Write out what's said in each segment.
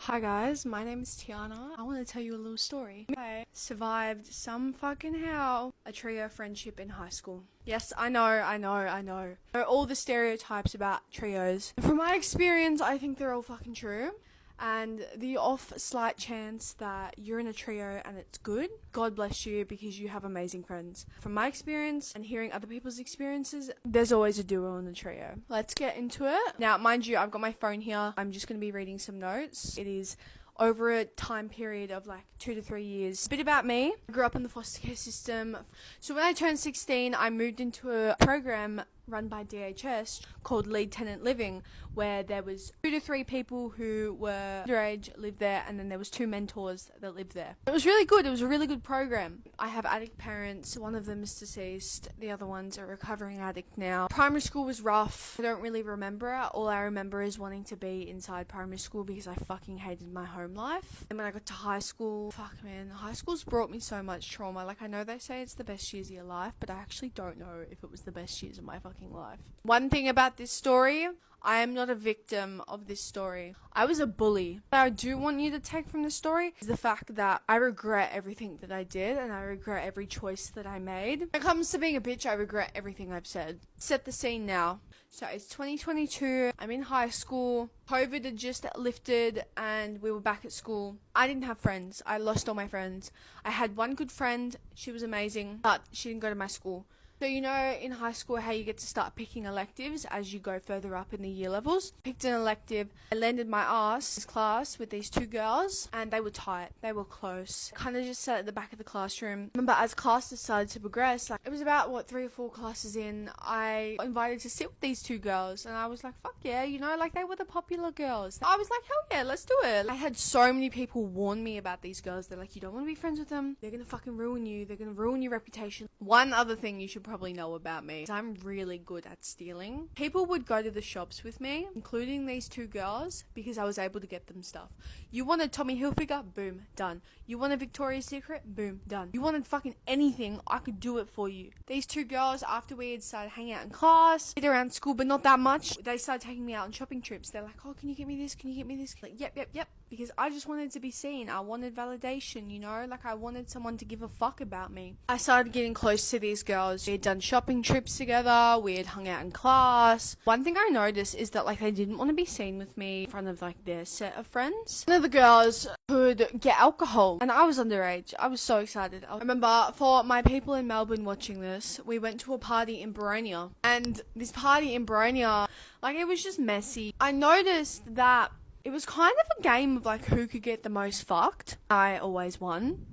Hi guys, my name is Tiana. I want to tell you a little story. I survived some fucking how a trio friendship in high school. Yes, I know. There are all the stereotypes about trios. From my experience, I think they're all fucking true. And the off slight chance that you're in a trio and it's good, God bless you because you have amazing friends. From my experience and hearing other people's experiences, there's always a duo in the trio. Let's get into it. Now, mind you, I've got my phone here. I'm just going to be reading some notes. It is over a time period of like 2 to 3 years. A bit about me. I grew up in the foster care system. So when I turned 16, I moved into a program run by DHS called Lead Tenant Living, where there was 2 to 3 people who were underage, lived there, and then there was 2 mentors that lived there. It was really good. It was a really good program. I have addict parents. One of them is deceased. The other one's a recovering addict now. Primary school was rough. I don't really remember it. All I remember is wanting to be inside primary school because I fucking hated my home life. And when I got to high school, fuck man, high school's brought me so much trauma. Like, I know they say it's the best years of your life, but I actually don't know if it was the best years of my fucking life. One thing about this story, I am not a victim of this story. I was a bully. What I do want you to take from this story is the fact that I regret everything that I did and I regret every choice that I made. When it comes to being a bitch, I regret everything I've said. Set the scene now. So it's 2022, I'm in high school, COVID had just lifted and we were back at school. I didn't have friends, I lost all my friends. I had one good friend, she was amazing, but she didn't go to my school. So you know in high school how you get to start picking electives as you go further up in the year levels. Picked an elective. I landed my ass in class with these 2 girls and they were tight. They were close. Kind of just sat at the back of the classroom. Remember as classes started to progress, like it was about 3 or 4 classes in, I got invited to sit with these 2 girls and I was like, fuck yeah, you know, like they were the popular girls. I was like, hell yeah, let's do it. I had so many people warn me about these girls. They're like, you don't want to be friends with them. They're going to fucking ruin you. They're going to ruin your reputation. One other thing you should probably know about me is I'm really good at stealing. People would go to the shops with me, including these 2 girls, because I was able to get them stuff. You want a Tommy Hilfiger? Boom, done. You want a Victoria's Secret? Boom, done. You wanted fucking anything, I could do it for you. These 2 girls, after we had started hanging out in class, bit around school, but not that much, they started taking me out on shopping trips. They're like, oh, can you get me this? Can you get me this? Like, yep. Because I just wanted to be seen. I wanted validation, you know? Like, I wanted someone to give a fuck about me. I started getting close to these girls. We had done shopping trips together. We had hung out in class. One thing I noticed is that, like, they didn't want to be seen with me in front of, like, their set of friends. One of the girls could get alcohol, and I was underage. I was so excited. I remember, for my people in Melbourne watching this, we went to a party in Baronia. And this party in Baronia, like, it was just messy. I noticed that it was kind of a game of like who could get the most fucked. I always won.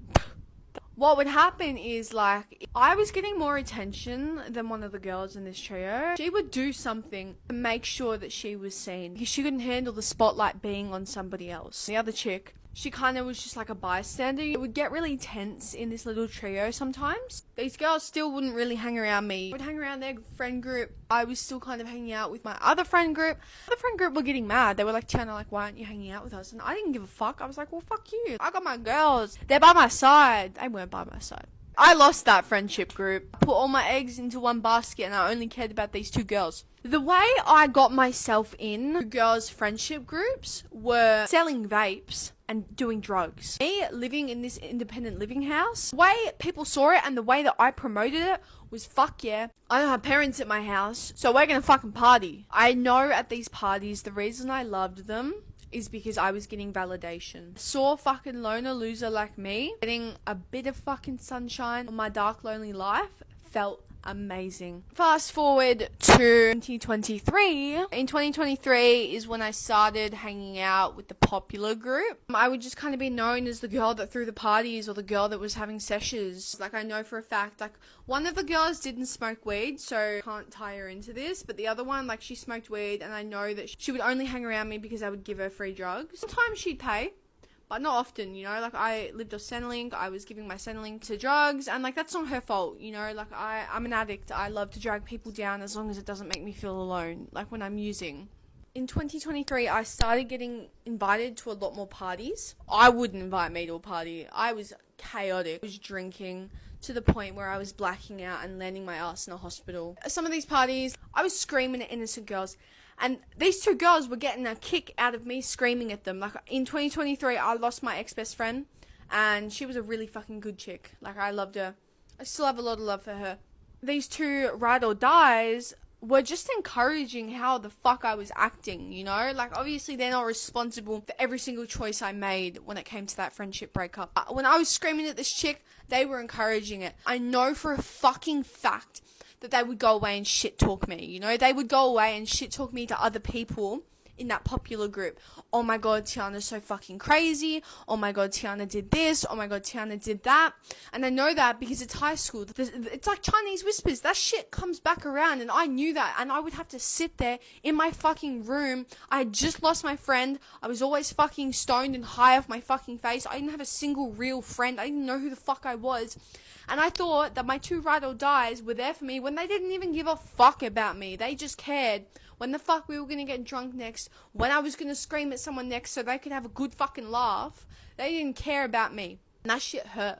What would happen is like I was getting more attention than one of the girls in this trio. She would do something to make sure that she was seen because she couldn't handle the spotlight being on somebody else. The other chick, she kind of was just like a bystander. It would get really tense in this little trio sometimes. These girls still wouldn't really hang around me. I would hang around their friend group. I was still kind of hanging out with my other friend group. The other friend group were getting mad. They were like, Tiana, like, why aren't you hanging out with us? And I didn't give a fuck. I was like, well, fuck you. I got my girls. They're by my side. They weren't by my side. I lost that friendship group. I put all my eggs into one basket and I only cared about these 2 girls. The way I got myself in girls' friendship groups were selling vapes and doing drugs. Me living in this independent living house, the way people saw it and the way that I promoted it was fuck yeah. I don't have parents at my house, so we're gonna fucking party. I know at these parties the reason I loved them is because I was getting validation. Saw a fucking loner loser like me getting a bit of fucking sunshine on my dark lonely life felt amazing. Fast forward to 2023. In 2023 is when I started hanging out with the popular group. I would just kind of be known as the girl that threw the parties or the girl that was having sessions. Like I know for a fact, like one of the girls didn't smoke weed, so I can't tie her into this, but the other one, like she smoked weed and I know that she would only hang around me because I would give her free drugs. Sometimes she'd pay, but not often, you know, like I lived off Centrelink, I was giving my Centrelink to drugs, and like that's not her fault, you know, like I'm an addict, I love to drag people down as long as it doesn't make me feel alone, like when I'm using. In 2023, I started getting invited to a lot more parties. I wouldn't invite me to a party. I was chaotic. I was drinking to the point where I was blacking out and landing my ass in a hospital. Some of these parties, I was screaming at innocent girls, And these two girls were getting a kick out of me screaming at them. Like, in 2023, I lost my ex-best friend, and she was a really fucking good chick. Like, I loved her. I still have a lot of love for her. These two ride or dies were just encouraging how the fuck I was acting, you know? Like, obviously, they're not responsible for every single choice I made when it came to that friendship breakup. When I was screaming at this chick, they were encouraging it. I know for a fucking fact that they would go away and shit talk me, you know? They would go away and shit talk me to other people in that popular group. Oh my god, Tiana's so fucking crazy. Oh my god, Tiana did this. Oh my god, Tiana did that. And I know that because it's high school. It's like Chinese whispers. That shit comes back around, and I knew that. And I would have to sit there in my fucking room. I had just lost my friend. I was always fucking stoned and high off my fucking face. I didn't have a single real friend. I didn't know who the fuck I was. And I thought that my two ride or dies were there for me when they didn't even give a fuck about me. They just cared when the fuck we were going to get drunk next, when I was going to scream at someone next so they could have a good fucking laugh. They didn't care about me. And that shit hurt.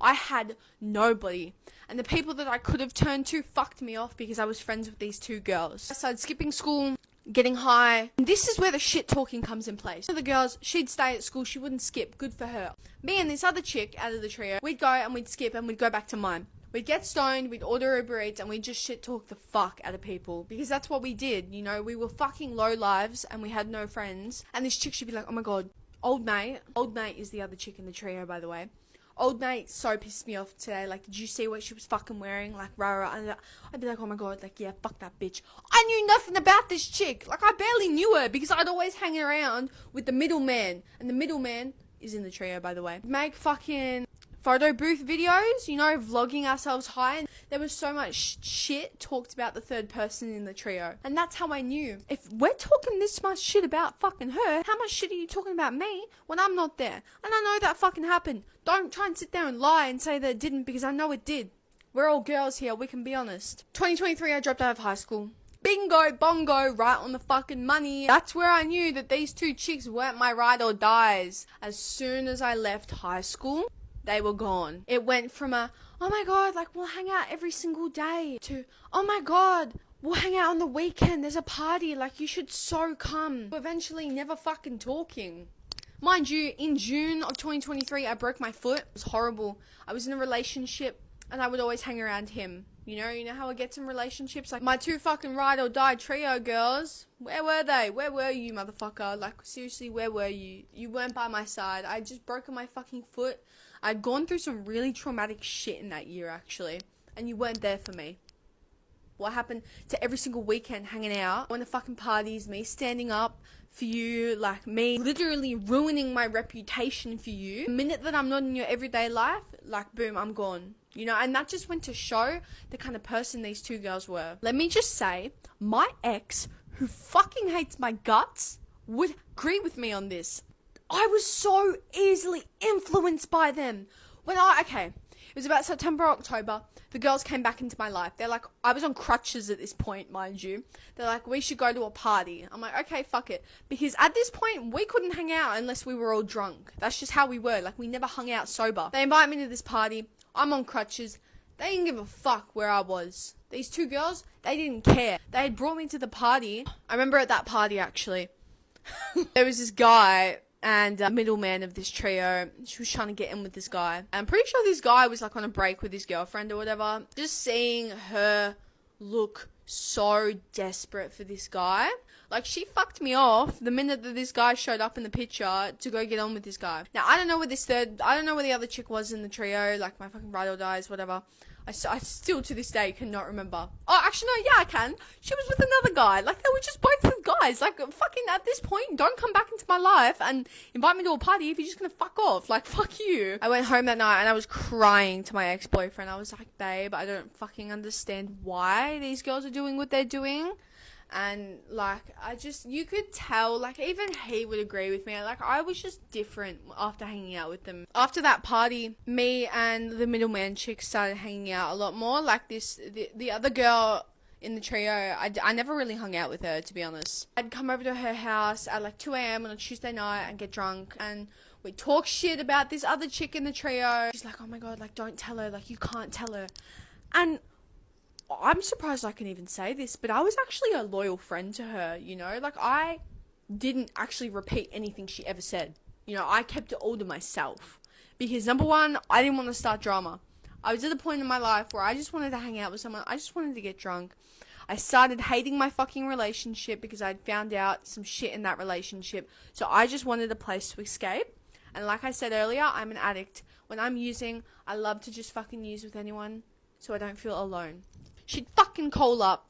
I had nobody. And the people that I could have turned to fucked me off because I was friends with these two girls. I started skipping school, getting high. And this is where the shit talking comes in place. So the girls, she'd stay at school, she wouldn't skip. Good for her. Me and this other chick out of the trio, we'd go and we'd skip and we'd go back to mine. We'd get stoned, we'd order Uber Eats, and we'd just shit talk the fuck out of people. Because that's what we did, you know? We were fucking low lives, and we had no friends. And this chick should be like, oh my god, old mate is the other chick in the trio, by the way. Old mate so pissed me off today. Like, did you see what she was fucking wearing? Like, rah. I'd be like, oh my god, like, yeah, fuck that bitch. I knew nothing about this chick. Like, I barely knew her because I'd always hang around with the middleman. And the middleman is in the trio, by the way. Make fucking photo booth videos, you know, vlogging ourselves high. And there was so much shit talked about the third person in the trio. And that's how I knew. If we're talking this much shit about fucking her, how much shit are you talking about me when I'm not there? And I know that fucking happened. Don't try and sit there and lie and say that it didn't, because I know it did. We're all girls here, we can be honest. 2023, I dropped out of high school. Bingo, bongo, right on the fucking money. That's where I knew that these two chicks weren't my ride or dies. As soon as I left high school, they were gone. It went from a, oh my god, like, we'll hang out every single day, to, oh my god, we'll hang out on the weekend, there's a party, like, you should so come. Eventually never fucking talking. Mind you, in June of 2023, I broke my foot. It was horrible. I was in a relationship, and I would always hang around him. You know how it gets in relationships? Like, my two fucking ride or die trio girls, where were they? Where were you, motherfucker? Like, seriously, where were you? You weren't by my side. I just broken my fucking foot. I'd gone through some really traumatic shit in that year, actually. And you weren't there for me. What happened to every single weekend hanging out, going to fucking parties, me standing up for you, like, me literally ruining my reputation for you. The minute that I'm not in your everyday life, like, boom, I'm gone. You know, and that just went to show the kind of person these two girls were. Let me just say, my ex, who fucking hates my guts, would agree with me on this. I was so easily influenced by them. It was about September, October, the girls came back into my life. They're like, I was on crutches at this point, mind you. They're like, we should go to a party. I'm like, okay, fuck it. Because at this point, we couldn't hang out unless we were all drunk. That's just how we were. Like, we never hung out sober. They invite me to this party. I'm on crutches. They didn't give a fuck where I was. These two girls, they didn't care. They had brought me to the party. I remember at that party, actually, there was this guy and middleman of this trio. She was trying to get in with this guy. And I'm pretty sure this guy was like on a break with his girlfriend or whatever. Just seeing her look so desperate for this guy. Like, she fucked me off the minute that this guy showed up in the picture to go get on with this guy. Now, I don't know where the other chick was in the trio, like my fucking ride or dies, whatever. I still to this day cannot remember. Oh, actually, no, yeah, I can. She was with another guy. Like, they were just both with guys. Like, fucking at this point, don't come back into my life and invite me to a party if you're just gonna fuck off. Like, fuck you. I went home that night and I was crying to my ex-boyfriend. I was like, babe, I don't fucking understand why these girls are doing what they're doing. And, like, you could tell, like, even he would agree with me. Like, I was just different after hanging out with them. After that party, me and the middleman chick started hanging out a lot more. Like, the other girl in the trio, I never really hung out with her, to be honest. I'd come over to her house at, like, 2 a.m. on a Tuesday night and get drunk. And we'd talk shit about this other chick in the trio. She's like, oh my god, like, don't tell her. Like, you can't tell her. And I'm surprised I can even say this, but I was actually a loyal friend to her, you know? Like, I didn't actually repeat anything she ever said. You know, I kept it all to myself. Because, number one, I didn't want to start drama. I was at a point in my life where I just wanted to hang out with someone. I just wanted to get drunk. I started hating my fucking relationship because I'd found out some shit in that relationship. So I just wanted a place to escape. And like I said earlier, I'm an addict. When I'm using, I love to just fucking use with anyone so I don't feel alone. She'd fucking call up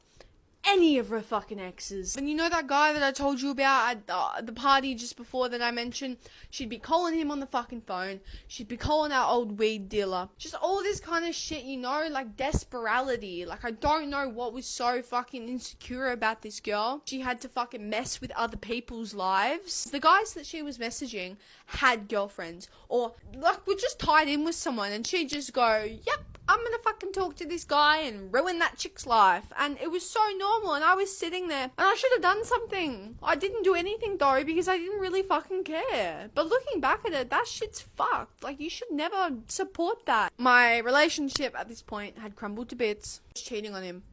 any of her fucking exes. And you know that guy that I told you about at the party just before that I mentioned? She'd be calling him on the fucking phone. She'd be calling our old weed dealer. Just all this kind of shit, you know? Like desperality. Like I don't know what was so fucking insecure about this girl. She had to fucking mess with other people's lives. The guys that she was messaging had girlfriends. Or like were just tied in with someone and she'd just go, yep, I'm gonna fucking talk to this guy and ruin that chick's life. And it was so normal and I was sitting there and I should have done something. I didn't do anything though because I didn't really fucking care. But looking back at it, that shit's fucked. Like you should never support that. My relationship at this point had crumbled to bits. I was cheating on him.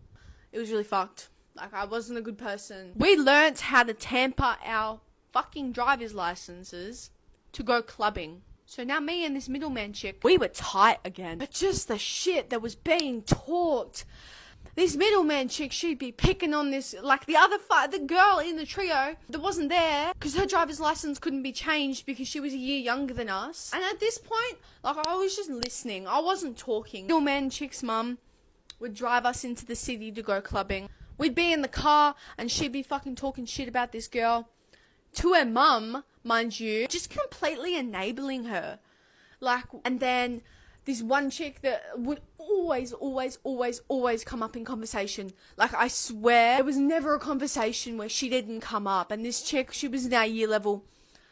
It was really fucked. Like I wasn't a good person. We learnt how to tamper our fucking driver's licenses to go clubbing. So now me and this middleman chick, we were tight again. But just the shit that was being talked. This middleman chick, she'd be picking on this, like the girl in the trio that wasn't there because her driver's license couldn't be changed because she was a year younger than us. And at this point, like I was just listening. I wasn't talking. Middleman chick's mum would drive us into the city to go clubbing. We'd be in the car and she'd be fucking talking shit about this girl to her mum, mind you, just completely enabling her. Like, and then this one chick that would always come up in conversation. Like, I swear, there was never a conversation where she didn't come up. And this chick, she was in our year level.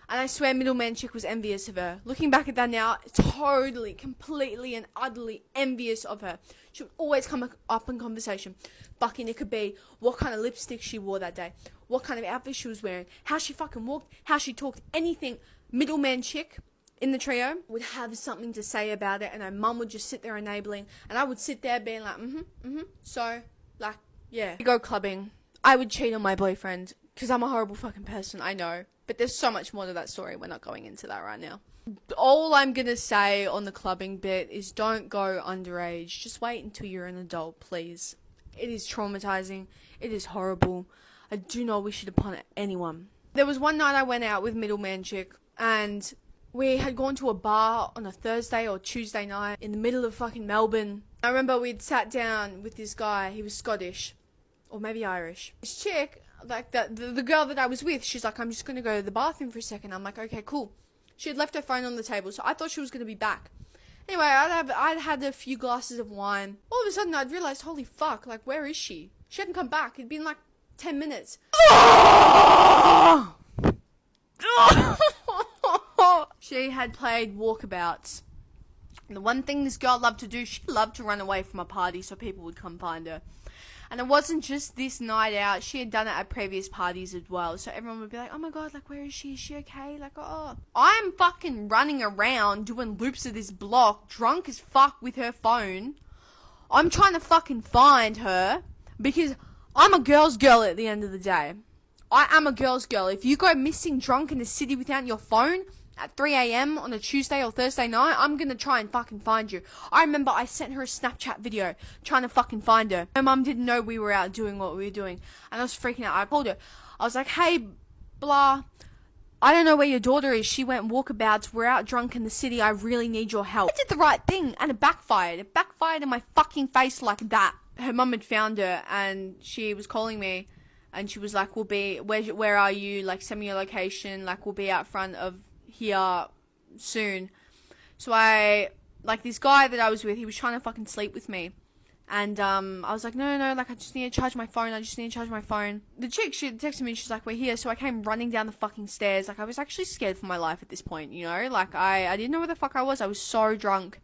And I swear middleman chick was envious of her. Looking back at that now, totally, completely and utterly envious of her. She would always come up in conversation. Fucking, it could be what kind of lipstick she wore that day. What kind of outfit she was wearing. How she fucking walked. How she talked. Anything. Middleman chick in the trio would have something to say about it. And her mum would just sit there enabling. And I would sit there being like, So, like, yeah. We go clubbing. I would cheat on my boyfriend. Because I'm a horrible fucking person. I know. But there's so much more to that story. We're not going into that right now. All I'm going to say on the clubbing bit is don't go underage. Just wait until you're an adult, please. It is traumatizing. It is horrible. I do not wish it upon anyone. There was one night I went out with middleman chick and we had gone to a bar on a Thursday or Tuesday night in the middle of fucking Melbourne. I remember we'd sat down with this guy. He was Scottish or maybe Irish. This chick, like the girl that I was with, she's like, I'm just going to go to the bathroom for a second. I'm like, okay, cool. She had left her phone on the table, so I thought she was going to be back. Anyway, I'd had a few glasses of wine. All of a sudden, I'd realized, holy fuck, like, where is she? She hadn't come back. It'd been like 10 minutes. She had played walkabouts. And the one thing this girl loved to do, she loved to run away from a party so people would come find her. And it wasn't just this night out. She had done it at previous parties as well. So everyone would be like, oh my god, like, where is she? Is she okay? Like, oh. I'm fucking running around doing loops of this block, drunk as fuck with her phone. I'm trying to fucking find her because I'm a girl's girl at the end of the day. I am a girl's girl. If you go missing drunk in the city without your phone at 3 a.m. on a Tuesday or Thursday night, I'm gonna try and fucking find you. I remember I sent her a Snapchat video trying to fucking find her. My mum didn't know we were out doing what we were doing. And I was freaking out. I called her. I was like, hey, blah. I don't know where your daughter is. She went walkabouts. We're out drunk in the city. I really need your help. I did the right thing and it backfired. It backfired in my fucking face like that. Her mum had found her and she was calling me. And she was like, where are you? Like, send me your location. Like, we'll be out front of here soon. So this guy that I was with, he was trying to fucking sleep with me. And I was like, no, like, I just need to charge my phone. The chick, she texted me and she's like, we're here. So I came running down the fucking stairs. Like, I was actually scared for my life at this point, you know? Like, I didn't know where the fuck I was. I was so drunk.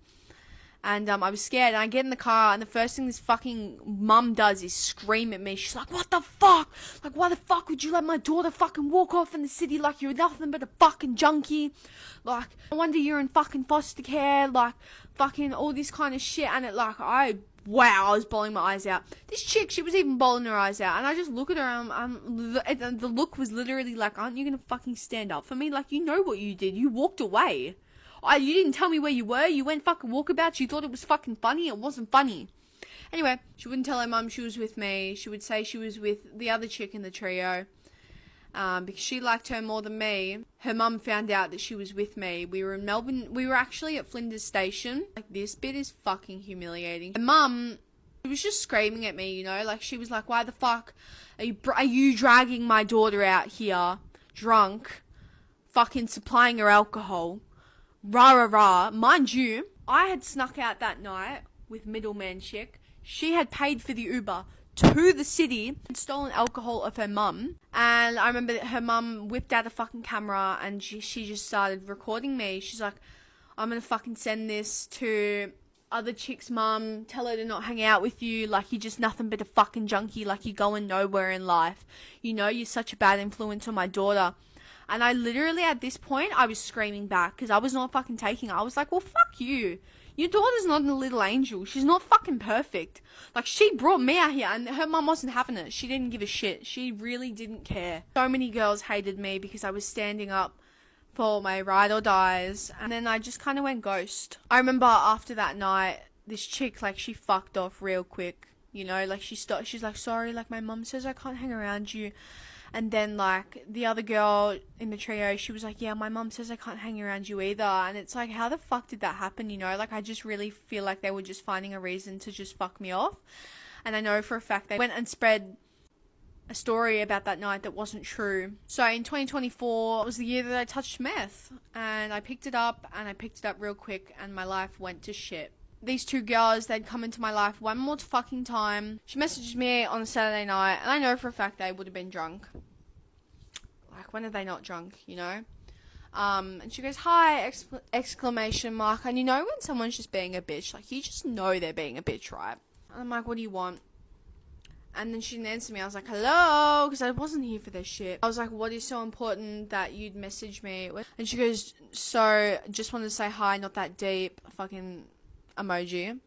And I was scared, and I get in the car, and the first thing this fucking mum does is scream at me. She's like, what the fuck? Like, why the fuck would you let my daughter fucking walk off in the city like you're nothing but a fucking junkie? Like, no wonder you're in fucking foster care, like, fucking all this kind of shit. And it, like, I wow, I was bawling my eyes out. This chick, she was even bawling her eyes out. And I just look at her, the look was literally like, aren't you going to fucking stand up for me? Like, you know what you did. You walked away. You didn't tell me where you were. You went fucking walkabouts. You thought it was fucking funny. It wasn't funny. Anyway, she wouldn't tell her mum she was with me. She would say she was with the other chick in the trio. Because she liked her more than me. Her mum found out that she was with me. We were in Melbourne. We were actually at Flinders Station. Like, this bit is fucking humiliating. Her mum, she was just screaming at me, you know? Like, she was like, why the fuck are you dragging my daughter out here, drunk, fucking supplying her alcohol? Rah, rah, rah. Mind you, I had snuck out that night with middleman chick. She had paid for the Uber to the city and stolen alcohol of her mum. And I remember that her mum whipped out a fucking camera and she just started recording me. She's like, I'm gonna fucking send this to other chick's mum, tell her to not hang out with you, like you're just nothing but a fucking junkie, like you're going nowhere in life. You know, you're such a bad influence on my daughter. And I literally, at this point, I was screaming back because I was not fucking taking it. I was like, well, fuck you. Your daughter's not a little angel. She's not fucking perfect. Like, she brought me out here and her mum wasn't having it. She didn't give a shit. She really didn't care. So many girls hated me because I was standing up for my ride or dies. And then I just kind of went ghost. I remember after that night, this chick, like, she fucked off real quick. You know, like, she stopped. She's like, sorry, like, my mum says I can't hang around you. And then, like, the other girl in the trio, she was like, yeah, my mum says I can't hang around you either. And it's like, how the fuck did that happen, you know? Like, I just really feel like they were just finding a reason to just fuck me off. And I know for a fact they went and spread a story about that night that wasn't true. So in 2024 was the year that I touched meth. And I picked it up, and I picked it up real quick, and my life went to shit. These two girls, they'd come into my life one more fucking time. She messaged me on a Saturday night, and I know for a fact they would have been drunk. Like, when are they not drunk, you know? And she goes, hi, exclamation mark. And you know when someone's just being a bitch, like, you just know they're being a bitch, right? And I'm like, what do you want? And then she didn't answer me. I was like, hello? Because I wasn't here for this shit. I was like, what is so important that you'd message me? And she goes, so, just wanted to say hi, not that deep. Fucking emoji. And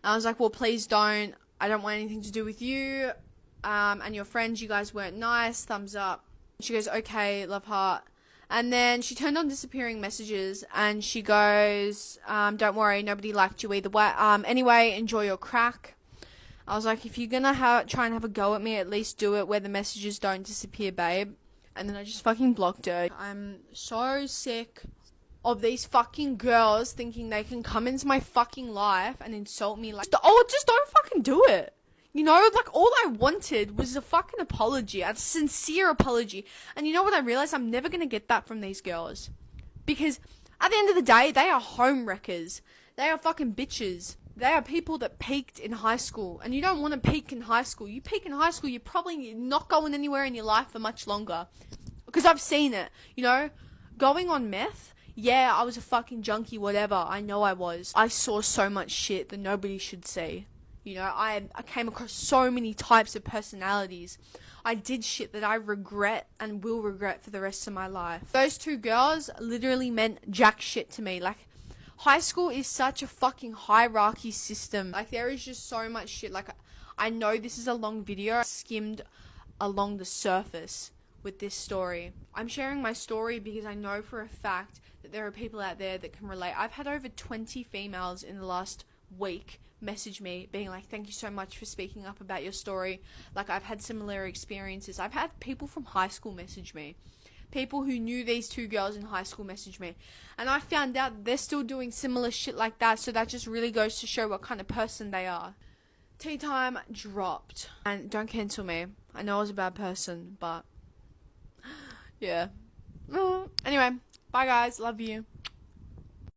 I was like, well, please don't. I don't want anything to do with you. And your friends, you guys weren't nice. Thumbs up. She goes, okay, love heart. And then she turned on disappearing messages and she goes, don't worry, nobody liked you either way. Anyway, enjoy your crack. I was like, if you're gonna try and have a go at me, at least do it where the messages don't disappear, babe. And then I just fucking blocked her. I'm so sick of these fucking girls thinking they can come into my fucking life and insult me. Like, just don't fucking do it. You know, like, all I wanted was a fucking apology, a sincere apology. And you know what I realized? I'm never going to get that from these girls. Because at the end of the day, they are home wreckers. They are fucking bitches. They are people that peaked in high school. And you don't want to peak in high school. You peak in high school, you're probably not going anywhere in your life for much longer. Because I've seen it, you know, going on meth. Yeah, I was a fucking junkie, whatever. I know I was. I saw so much shit that nobody should see. You know, I came across so many types of personalities. I did shit that I regret and will regret for the rest of my life. Those two girls literally meant jack shit to me. Like, high school is such a fucking hierarchy system. Like, there is just so much shit. Like, I know this is a long video. I skimmed along the surface with this story. I'm sharing my story because I know for a fact that there are people out there that can relate. I've had over 20 females in the last week message me being like, thank you so much for speaking up about your story. Like, I've had similar experiences. I've had people from high school message me. People who knew these two girls in high school message me. And I found out they're still doing similar shit like that. So that just really goes to show what kind of person they are. Tea time dropped. And don't cancel me. I know I was a bad person, but yeah. Anyway, bye guys. Love you.